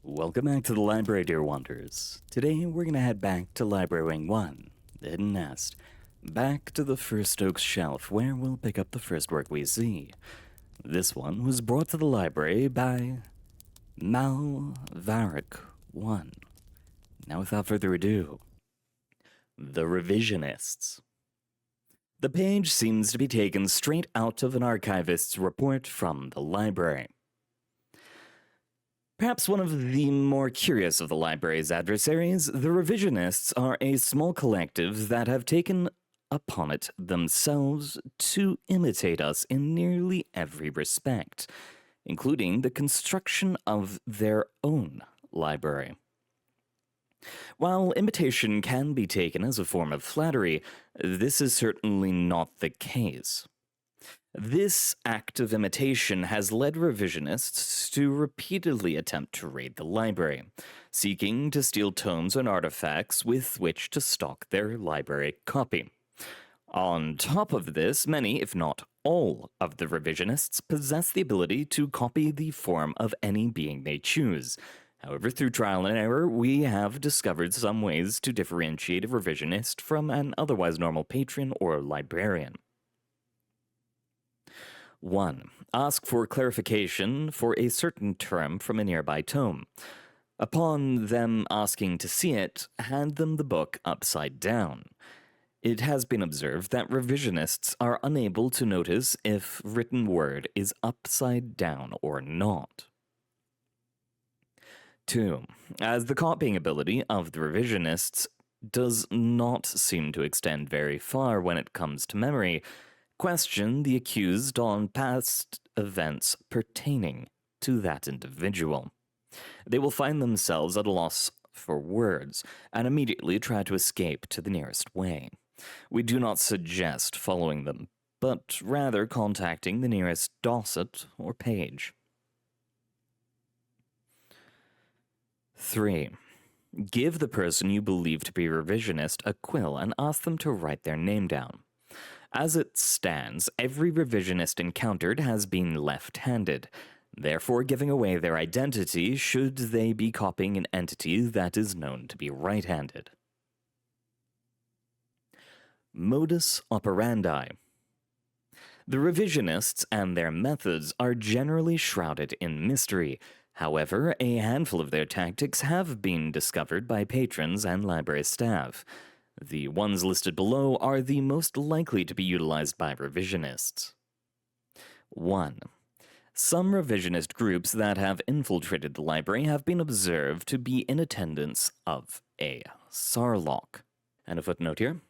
Welcome back to the library, dear wanderers. Today we're gonna head back to Library Wing 1, the Hidden Nest. Back to the first Oaks shelf, where we'll pick up the first work we see. This one was brought to the library by Malvarik 1. Now without further ado, the Revisionists. The page seems to be taken straight out of an archivist's report from the library. Perhaps one of the more curious of the library's adversaries, the Revisionists are a small collective that have taken upon it themselves to imitate us in nearly every respect, including the construction of their own library. While imitation can be taken as a form of flattery, this is certainly not the case. This act of imitation has led revisionists to repeatedly attempt to raid the library, seeking to steal tomes and artifacts with which to stock their library copy. On top of this, many, if not all, of the revisionists possess the ability to copy the form of any being they choose. However, through trial and error, we have discovered some ways to differentiate a revisionist from an otherwise normal patron or librarian. 1. Ask for clarification for a certain term from a nearby tome. Upon them asking to see it, hand them the book upside down. It has been observed that revisionists are unable to notice if written word is upside down or not. 2. As the copying ability of the revisionists does not seem to extend very far when it comes to memory, question the accused on past events pertaining to that individual. They will find themselves at a loss for words and immediately try to escape to the nearest way. We do not suggest following them, but rather contacting the nearest Dorset or page. 3. Give the person you believe to be a revisionist a quill and ask them to write their name down. As it stands, every revisionist encountered has been left-handed, therefore giving away their identity should they be copying an entity that is known to be right-handed. Modus operandi. The revisionists and their methods are generally shrouded in mystery. However, a handful of their tactics have been discovered by patrons and library staff. The ones listed below are the most likely to be utilized by revisionists. 1. Some revisionist groups that have infiltrated the library have been observed to be in attendance of a sarlacc. And a footnote here.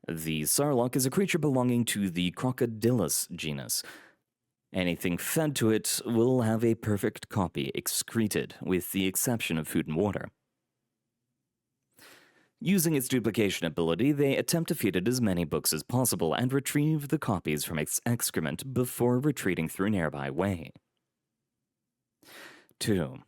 The sarlacc is a creature belonging to the Crocodilus genus. Anything fed to it will have a perfect copy excreted, with the exception of food and water. Using its duplication ability, they attempt to feed it as many books as possible and retrieve the copies from its excrement before retreating through a nearby way. 2.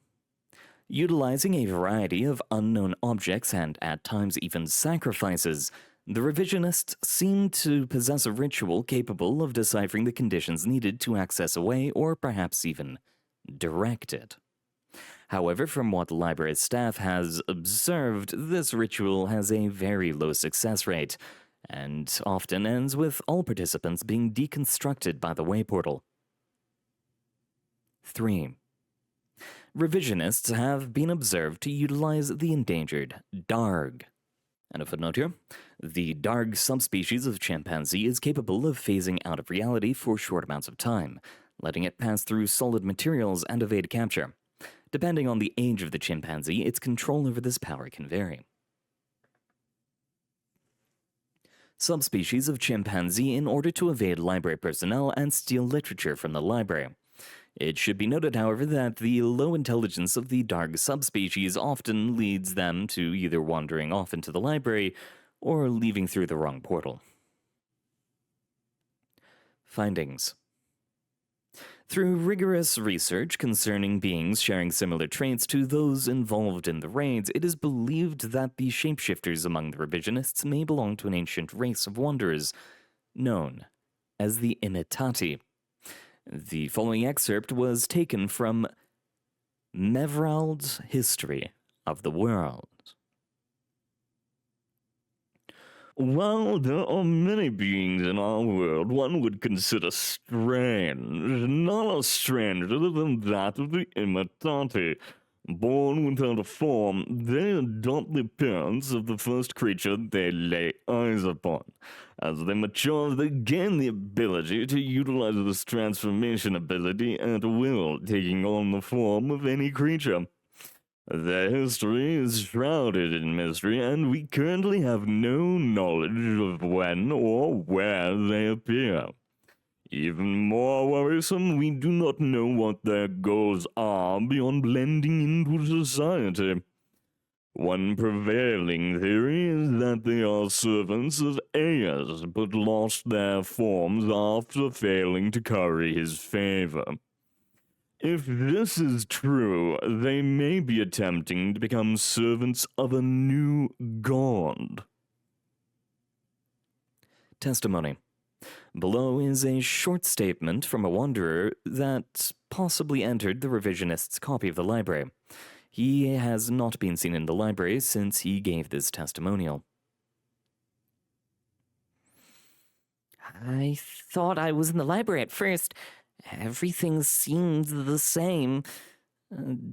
Utilizing a variety of unknown objects and at times even sacrifices, the revisionists seem to possess a ritual capable of deciphering the conditions needed to access a way or perhaps even direct it. However, from what the library staff has observed, this ritual has a very low success rate, and often ends with all participants being deconstructed by the way portal. 3. Revisionists have been observed to utilize the endangered Darg. And a footnote here. The Darg subspecies of chimpanzee is capable of phasing out of reality for short amounts of time, letting it pass through solid materials and evade capture. Depending on the age of the chimpanzee, its control over this power can vary. Subspecies of chimpanzee in order to evade library personnel and steal literature from the library. It should be noted, however, that the low intelligence of the Darg subspecies often leads them to either wandering off into the library or leaving through the wrong portal. Findings. Through rigorous research concerning beings sharing similar traits to those involved in the raids, it is believed that the shapeshifters among the revisionists may belong to an ancient race of wanderers known as the Imitati. The following excerpt was taken from Mevrald's History of the World. While there are many beings in our world one would consider strange, none are stranger than that of the Imitati. Born without a form, they adopt the appearance of the first creature they lay eyes upon. As they mature, they gain the ability to utilize this transformation ability at will, taking on the form of any creature. Their history is shrouded in mystery, and we currently have no knowledge of when or where they appear. Even more worrisome, we do not know what their goals are beyond blending into society. One prevailing theory is that they are servants of Aias, but lost their forms after failing to curry his favor. If this is true, they may be attempting to become servants of a new god. Testimony. Below is a short statement from a wanderer that possibly entered the Revisionists' copy of the library. He has not been seen in the library since he gave this testimonial. I thought I was in the library at first. Everything seemed the same,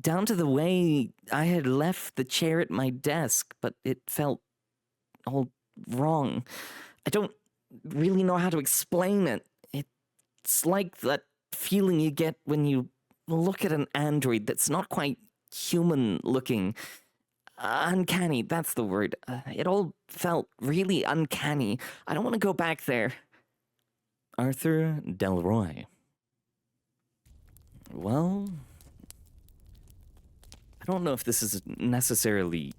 down to the way I had left the chair at my desk, but it felt all wrong. I don't really know how to explain it. It's like that feeling you get when you look at an android that's not quite human-looking. Uncanny, that's the word. It all felt really uncanny. I don't want to go back there. Arthur Delroy. Well, I don't know if this is necessarily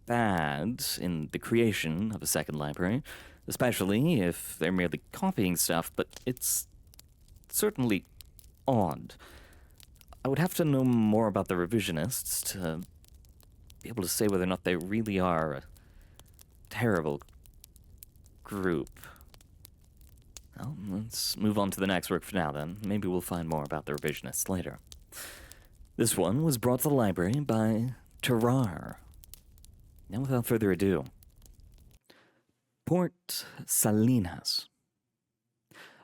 bad in the creation of a second library, especially if they're merely copying stuff, but it's certainly odd. I would have to know more about the Revisionists to be able to say whether or not they really are a terrible group. Well, let's move on to the next work for now, then. Maybe we'll find more about the Revisionists later. This one was brought to the library by Terrar. Now, without further ado, Port Salinas.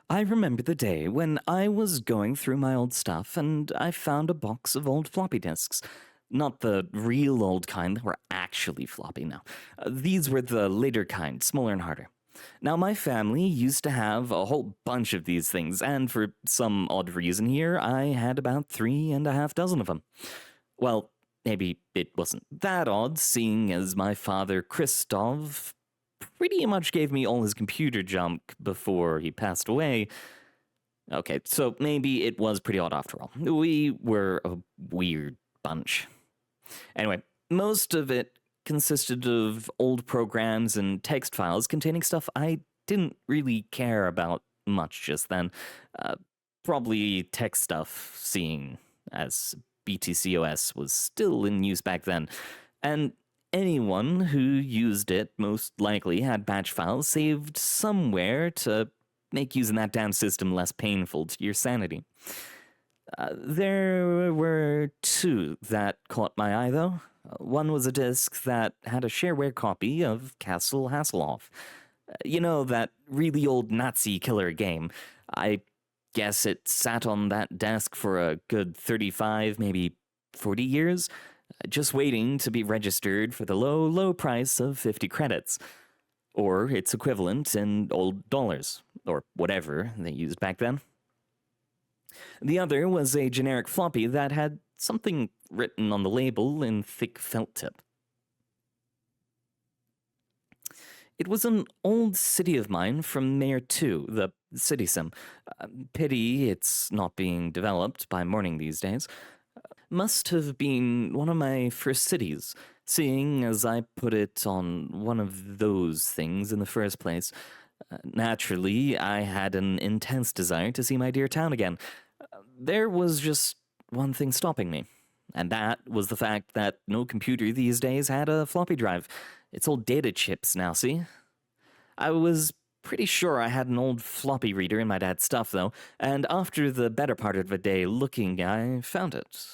I remember the day when I was going through my old stuff and I found a box of old floppy disks. Not the real old kind that were actually floppy, no. These were the later kind, smaller and harder. Now, my family used to have a whole bunch of these things, and for some odd reason here, I had about 3.5 dozen of them. Well, maybe it wasn't that odd, seeing as my father, Christoph, pretty much gave me all his computer junk before he passed away. Okay, so maybe it was pretty odd after all. We were a weird bunch. Anyway, most of it consisted of old programs and text files containing stuff I didn't really care about much just then. Probably tech stuff, seeing as BTCOS was still in use back then. And anyone who used it most likely had batch files saved somewhere to make using that damn system less painful to your sanity. There were two that caught my eye, though. One was a disc that had a shareware copy of Castle Hasselhoff. You know, that really old Nazi killer game. I guess it sat on that desk for a good 35, maybe 40 years, just waiting to be registered for the low, low price of 50 credits. Or its equivalent in old dollars, or whatever they used back then. The other was a generic floppy that had something written on the label in thick felt tip. It was an old city of mine from Mayor 2, the city sim. Pity it's not being developed by morning these days. Must have been one of my first cities, seeing as I put it on one of those things in the first place. Naturally, I had an intense desire to see my dear town again. There was just one thing stopping me, and that was the fact that no computer these days had a floppy drive. It's all data chips now, see? I was pretty sure I had an old floppy reader in my dad's stuff, though, and after the better part of a day looking, I found it.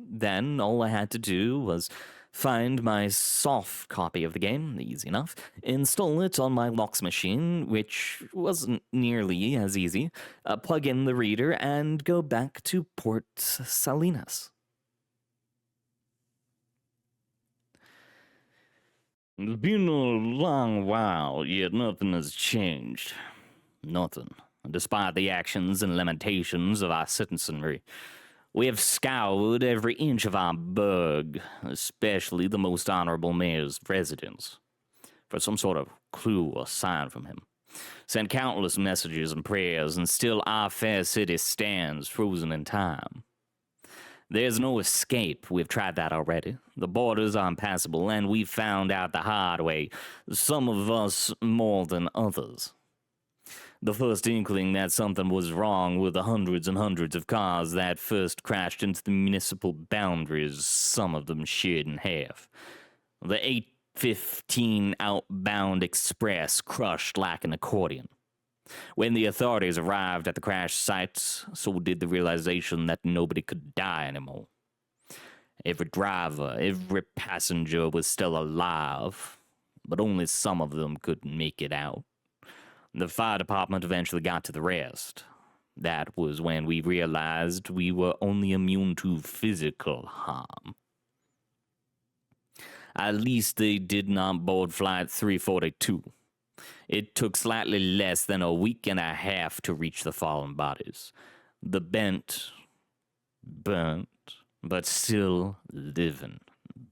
Then all I had to do was find my soft copy of the game, easy enough, install it on my locks machine, which wasn't nearly as easy, plug in the reader, and go back to Port Salinas. It's been a long while, yet nothing has changed. Nothing. Despite the actions and lamentations of our citizenry, we have scoured every inch of our burg, especially the most honorable mayor's residence, for some sort of clue or sign from him. Sent countless messages and prayers, and still our fair city stands frozen in time. There's no escape. We've tried that already. The borders are impassable, and we've found out the hard way, some of us more than others. The first inkling that something was wrong were the hundreds and hundreds of cars that first crashed into the municipal boundaries, some of them sheared in half. The 8:15 outbound express crushed like an accordion. When the authorities arrived at the crash sites, so did the realization that nobody could die anymore. Every driver, every passenger was still alive, but only some of them could make it out. The fire department eventually got to the rest. That was when we realized we were only immune to physical harm. At least they did not board Flight 342. It took slightly less than a week and a half to reach the fallen bodies. The burnt, but still living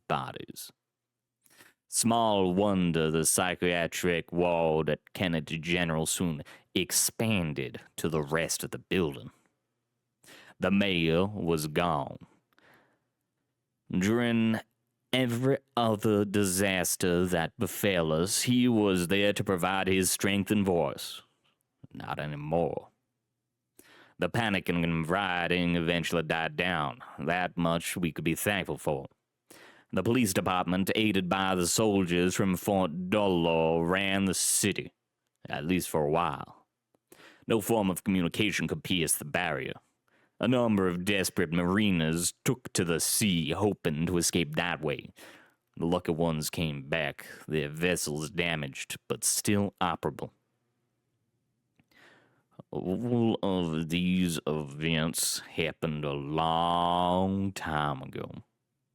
bodies. Small wonder the psychiatric ward at Kennedy General soon expanded to the rest of the building. The mayor was gone. During every other disaster that befell us, he was there to provide his strength and voice. Not anymore. The panicking and rioting eventually died down. That much we could be thankful for. The police department, aided by the soldiers from Fort Dolo, ran the city, at least for a while. No form of communication could pierce the barrier. A number of desperate mariners took to the sea, hoping to escape that way. The lucky ones came back, their vessels damaged, but still operable. All of these events happened a long time ago,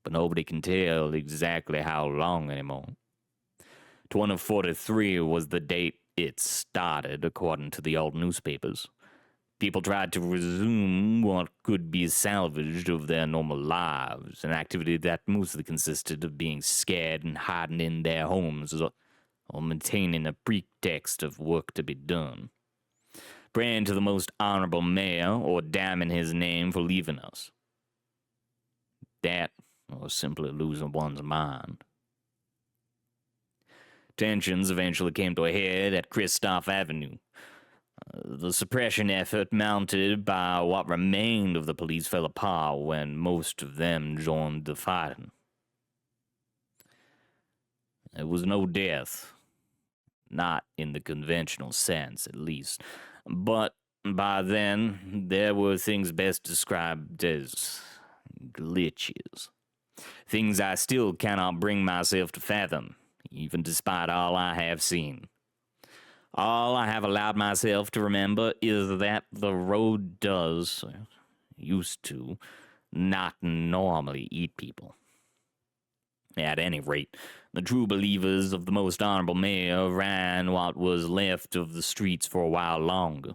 but nobody can tell exactly how long anymore. 2043 was the date it started, according to the old newspapers. People tried to resume what could be salvaged of their normal lives, an activity that mostly consisted of being scared and hiding in their homes or maintaining a pretext of work to be done. Praying to the most honorable mayor or damning his name for leaving us. That or simply losing one's mind. Tensions eventually came to a head at Christoph Avenue. The suppression effort mounted by what remained of the police fell apart when most of them joined the fighting. There was no death, not in the conventional sense at least, but by then there were things best described as glitches. Things I still cannot bring myself to fathom, even despite all I have seen. All I have allowed myself to remember is that the road does, used to, not normally eat people. At any rate, the true believers of the most honorable mayor ran what was left of the streets for a while longer.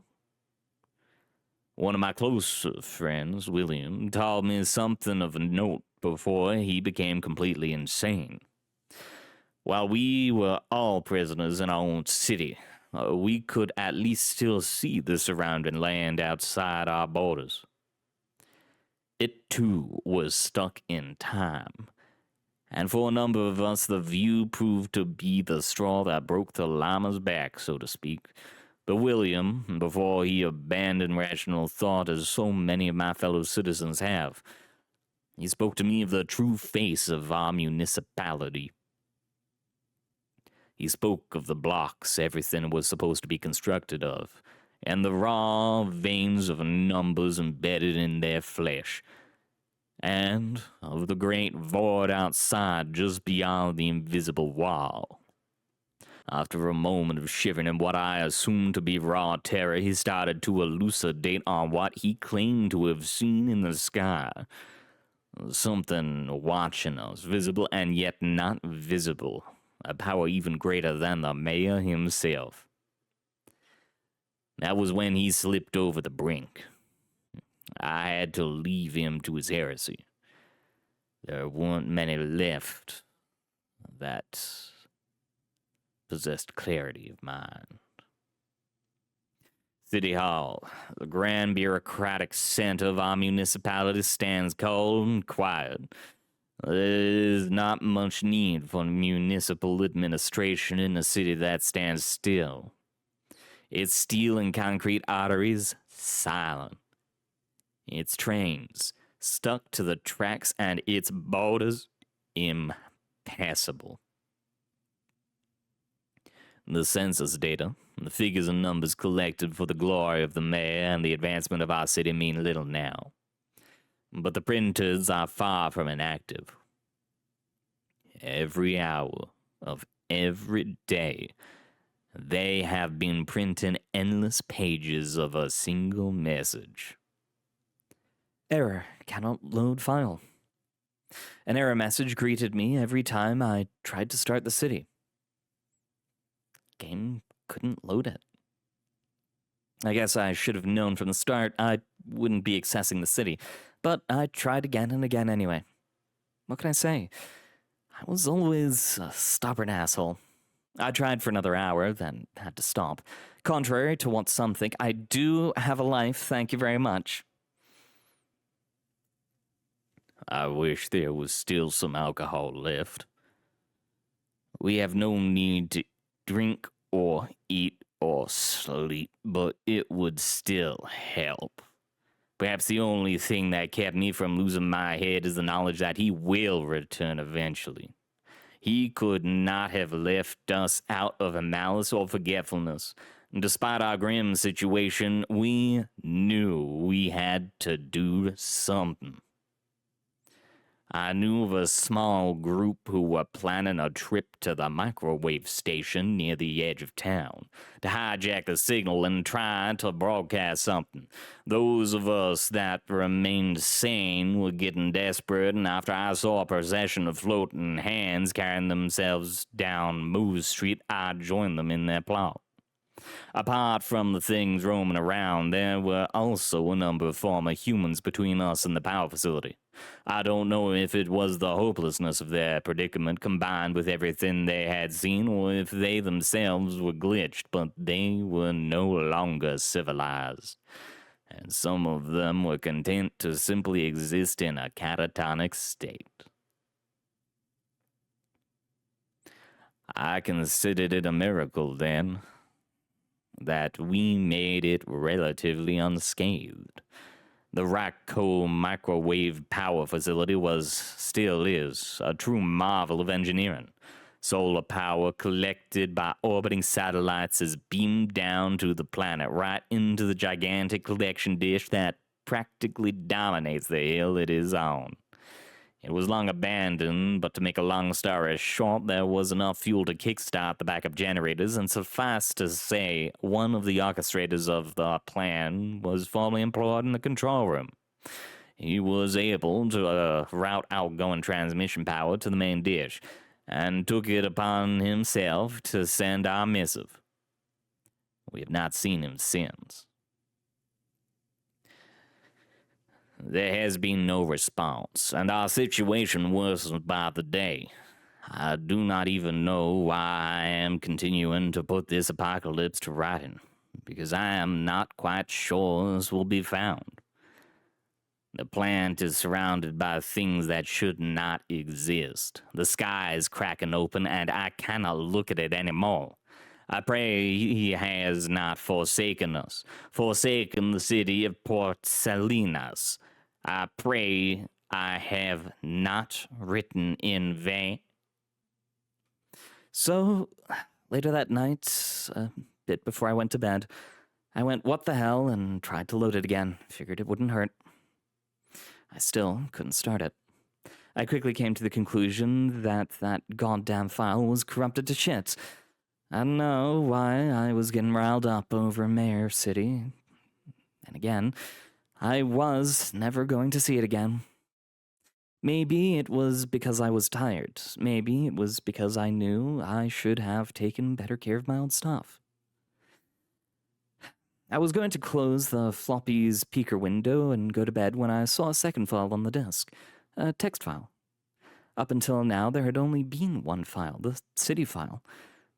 One of my close friends, William, told me something of a note before he became completely insane. While we were all prisoners in our own city, we could at least still see the surrounding land outside our borders. It, too, was stuck in time, and for a number of us, the view proved to be the straw that broke the llama's back, so to speak. But William, before he abandoned rational thought, as so many of my fellow citizens have, he spoke to me of the true face of our municipality. He spoke of the blocks everything was supposed to be constructed of, and the raw veins of numbers embedded in their flesh. and of the great void outside just beyond the invisible wall. After a moment of shivering in what I assumed to be raw terror, he started to elucidate on what he claimed to have seen in the sky. Something watching us, visible and yet not visible. A power even greater than the mayor himself. That was when he slipped over the brink. I had to leave him to his heresy. There weren't many left that possessed clarity of mind. City Hall, the grand bureaucratic center of our municipality, stands cold and quiet. There is not much need for municipal administration in a city that stands still. Its steel and concrete arteries silent. Its trains stuck to the tracks and its borders impassable. The census data, the figures and numbers collected for the glory of the mayor and the advancement of our city mean little now. But the printers are far from inactive. Every hour of every day, they have been printing endless pages of a single message. Error, cannot load file. An error message greeted me every time I tried to start the city. Game couldn't load it. I guess I should have known from the start I wouldn't be accessing the city, but I tried again and again anyway. What can I say? I was always a stubborn asshole. I tried for another hour, then had to stop. Contrary to what some think, I do have a life, thank you very much. I wish there was still some alcohol left. We have no need to drink or eat or sleep, but it would still help. Perhaps the only thing that kept me from losing my head is the knowledge that he will return eventually. He could not have left us out of malice or forgetfulness. Despite our grim situation, we knew we had to do something. I knew of a small group who were planning a trip to the microwave station near the edge of town to hijack the signal and try to broadcast something. Those of us that remained sane were getting desperate, and after I saw a procession of floating hands carrying themselves down Moose Street, I joined them in their plot. Apart from the things roaming around, there were also a number of former humans between us and the power facility. I don't know if it was the hopelessness of their predicament combined with everything they had seen, or if they themselves were glitched, but they were no longer civilized. And some of them were content to simply exist in a catatonic state. I considered it a miracle then that we made it relatively unscathed. The Rackco microwave power facility still is, a true marvel of engineering. Solar power collected by orbiting satellites is beamed down to the planet, right into the gigantic collection dish that practically dominates the hill it is on. It was long abandoned, but to make a long story short, there was enough fuel to kickstart the backup generators, and suffice to say, one of the orchestrators of the plan was formally employed in the control room. He was able to route outgoing transmission power to the main dish, and took it upon himself to send our missive. We have not seen him since. There has been no response, and our situation worsens by the day. I do not even know why I am continuing to put this apocalypse to writing, because I am not quite sure this will be found. The plant is surrounded by things that should not exist. The sky is cracking open, and I cannot look at it anymore. I pray he has not forsaken us, forsaken the city of Port Salinas. I pray I have not written in vain. So, later that night, a bit before I went to bed, I went what the hell and tried to load it again. Figured it wouldn't hurt. I still couldn't start it. I quickly came to the conclusion that that goddamn file was corrupted to shit. I don't know why I was getting riled up over Mayor City. And again, I was never going to see it again. Maybe it was because I was tired. Maybe it was because I knew I should have taken better care of my old stuff. I was going to close the floppy's peeker window and go to bed when I saw a second file on the desk, a text file. Up until now, there had only been one file, the city file.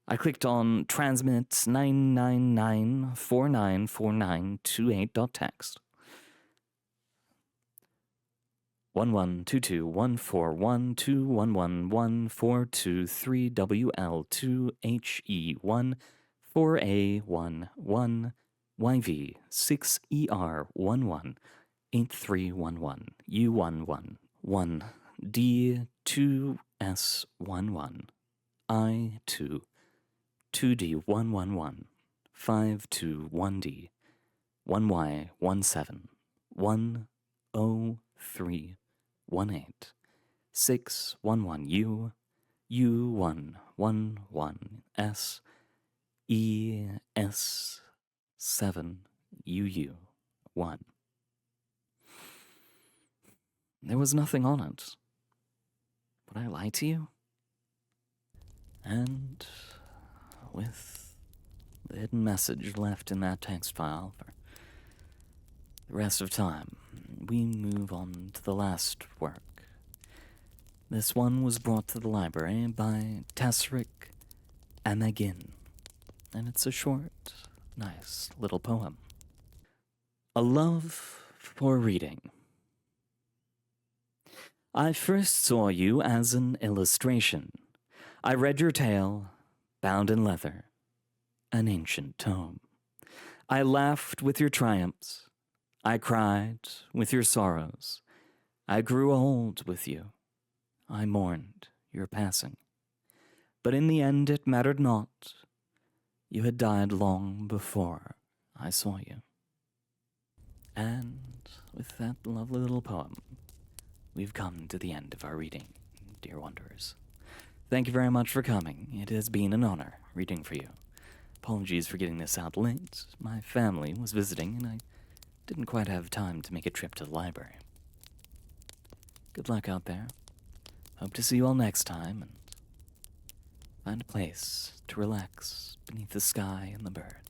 I clicked on transmit 999494928.txt. 1122141211 D2S11 I2 2D111 521D 1Y17 10318 611U U111S ES7UU1. There was nothing on it. Would I lie to you? And with the hidden message left in that text file for the rest of time, we move on to the last work. This one was brought to the library by Tesserick Amagin, and it's a short, nice little poem. A love for reading. I first saw you as an illustration. I read your tale, bound in leather, an ancient tome. I laughed with your triumphs. I cried with your sorrows. I grew old with you. I mourned your passing. But in the end it mattered not. You had died long before I saw you. And with that lovely little poem, we've come to the end of our reading, dear wanderers. Thank you very much for coming. It has been an honor reading for you. Apologies for getting this out late. My family was visiting, and I didn't quite have time to make a trip to the library. Good luck out there. Hope to see you all next time, and find a place to relax beneath the sky and the birds.